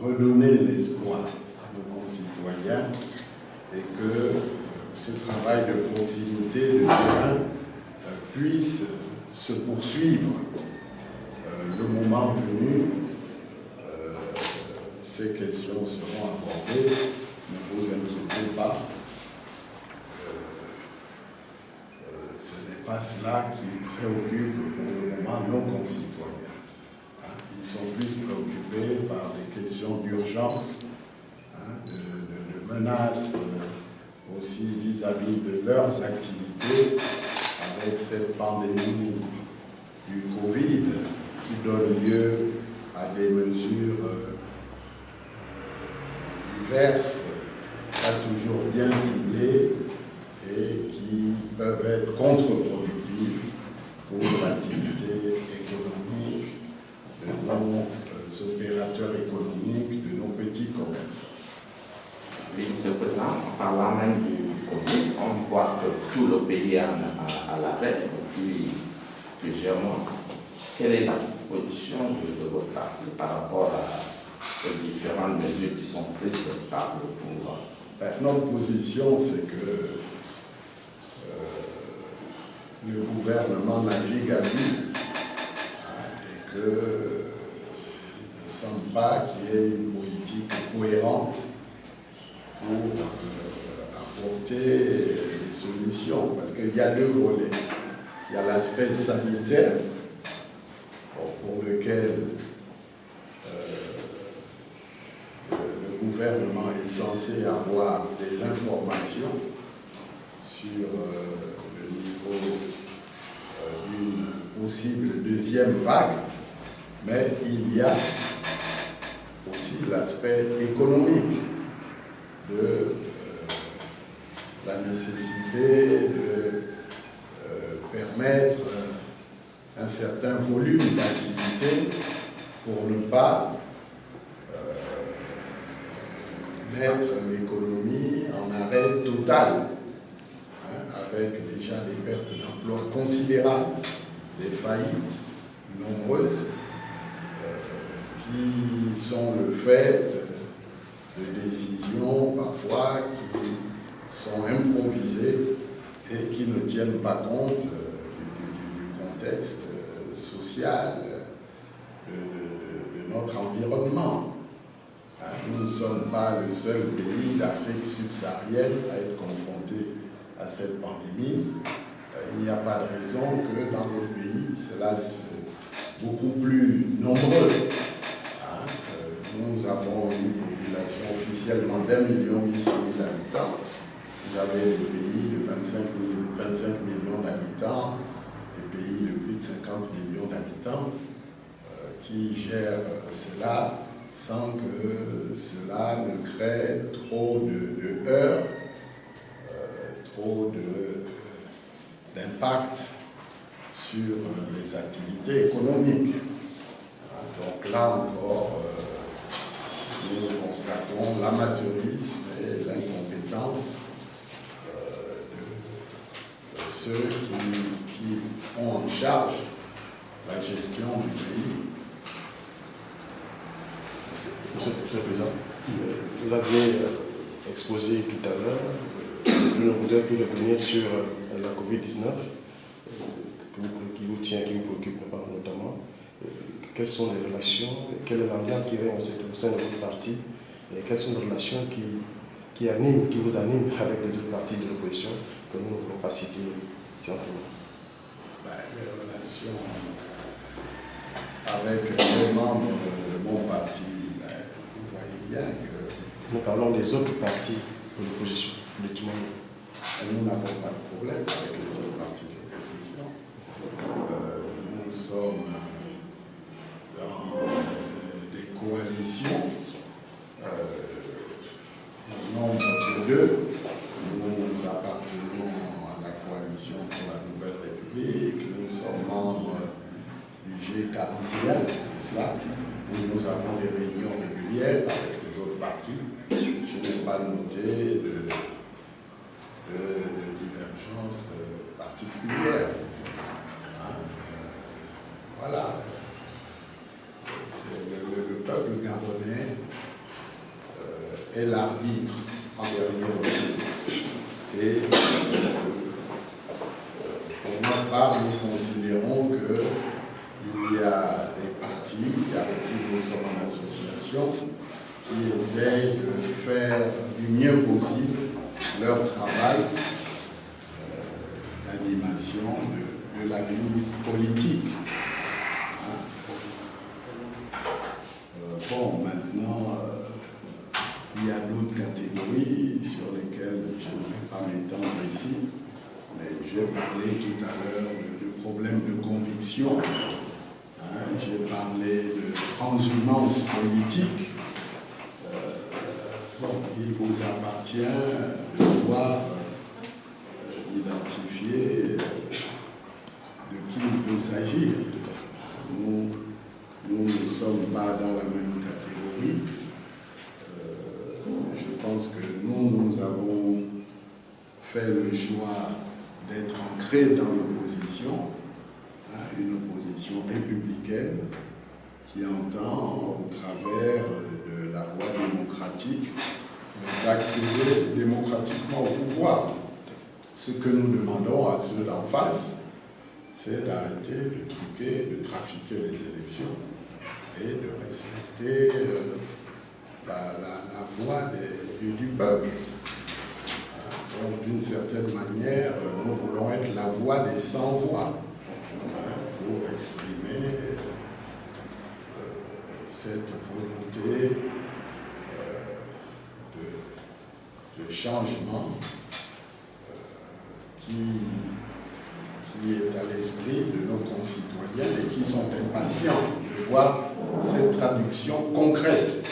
redonner l'espoir à nos concitoyens et que ce travail de proximité, de terrain, puisse se poursuivre. Le moment venu, ces questions seront abordées, ne vous inquiétez pas. Ce n'est pas cela qui préoccupe pour le moment nos concitoyens. Ils sont plus préoccupés par des questions d'urgence, de menaces aussi vis-à-vis de leurs activités avec cette pandémie du Covid qui donne lieu à des mesures diverses, pas toujours bien ciblées et qui peuvent être contre-productives pour l'activité économique de nos opérateurs économiques, de nos petits commerçants. Oui, Monsieur le Président, en parlant même du Covid, on voit que tout le pays est à l'arrêt depuis plusieurs mois. Quelle est la position de votre parti par rapport aux différentes mesures qui sont prises par le pouvoir? Notre position, c'est que le gouvernement navigue à vue et qu'il ne semble pas qu'il y ait une politique cohérente pour apporter des solutions. Parce qu'il y a deux volets. Il y a l'aspect sanitaire, pour lequel le gouvernement est censé avoir des informations sur le niveau d'une possible deuxième vague, mais il y a aussi l'aspect économique de la nécessité de permettre un certain volume d'activité pour ne pas mettre l'économie en arrêt total, avec déjà des pertes d'emploi considérables, des faillites nombreuses qui sont le fait de décisions parfois qui sont improvisées et qui ne tiennent pas compte du contexte social, de notre environnement. Nous ne sommes pas le seul pays d'Afrique subsaharienne à être confronté à cette pandémie. Il n'y a pas de raison que dans notre pays, cela soit beaucoup plus nombreux. Nous avons une population officiellement d'1,8 million d'habitants. Vous avez des pays de 25 millions d'habitants, des pays de plus de 50 millions d'habitants qui gèrent cela sans que cela ne crée trop de heurts, trop d'impact sur les activités économiques. Donc là encore, nous constatons l'amateurisme et l'incompétence de ceux qui ont en charge la gestion du pays. Monsieur le Président, vous avez exposé tout à l'heure, je ne voudrais plus revenir sur la Covid-19, qui vous tient, qui vous préoccupe notamment. Quelles sont les relations, quelle est l'ambiance qui règne au sein de votre parti, et quelles sont les relations qui vous animent avec les autres partis de l'opposition que nous ne pouvons pas citer scientifiquement? Les relations avec les membres de mon parti, vous voyez bien que... Nous parlons des autres partis de l'opposition, politiquement. Nous n'avons pas de problème avec les autres partis de l'opposition. Nous sommes dans des coalitions, au nombre de 2. Nous appartenons à la coalition pour la Nouvelle République, nous sommes membres du G41, c'est cela, où nous avons des réunions régulières avec les autres partis. Je n'ai pas noté de divergence particulière. Voilà. Le peuple gabonais est l'arbitre en dernier recours. Et pour notre part, nous considérons qu'il y a des partis avec qui nous sommes en association qui essayent de faire du mieux possible leur travail d'animation de la vie politique. Bon, maintenant, il y a d'autres catégories sur lesquelles je ne vais pas m'étendre ici, mais j'ai parlé tout à l'heure de problèmes de conviction, j'ai parlé de transhumance politique. Bon, il vous appartient de pouvoir identifier de qui il peut s'agir. Nous ne sommes pas dans la même catégorie. Je pense que nous avons fait le choix d'être ancrés dans l'opposition, une opposition républicaine qui entend, au travers de la voie démocratique, d'accéder démocratiquement au pouvoir. Ce que nous demandons à ceux d'en face, c'est d'arrêter de truquer, de trafiquer les élections et de respecter la voix du peuple. Donc, d'une certaine manière, nous voulons être la voix des sans-voix pour exprimer cette volonté de changement qui est à l'esprit de nos concitoyens et qui sont impatients de voir cette traduction concrète.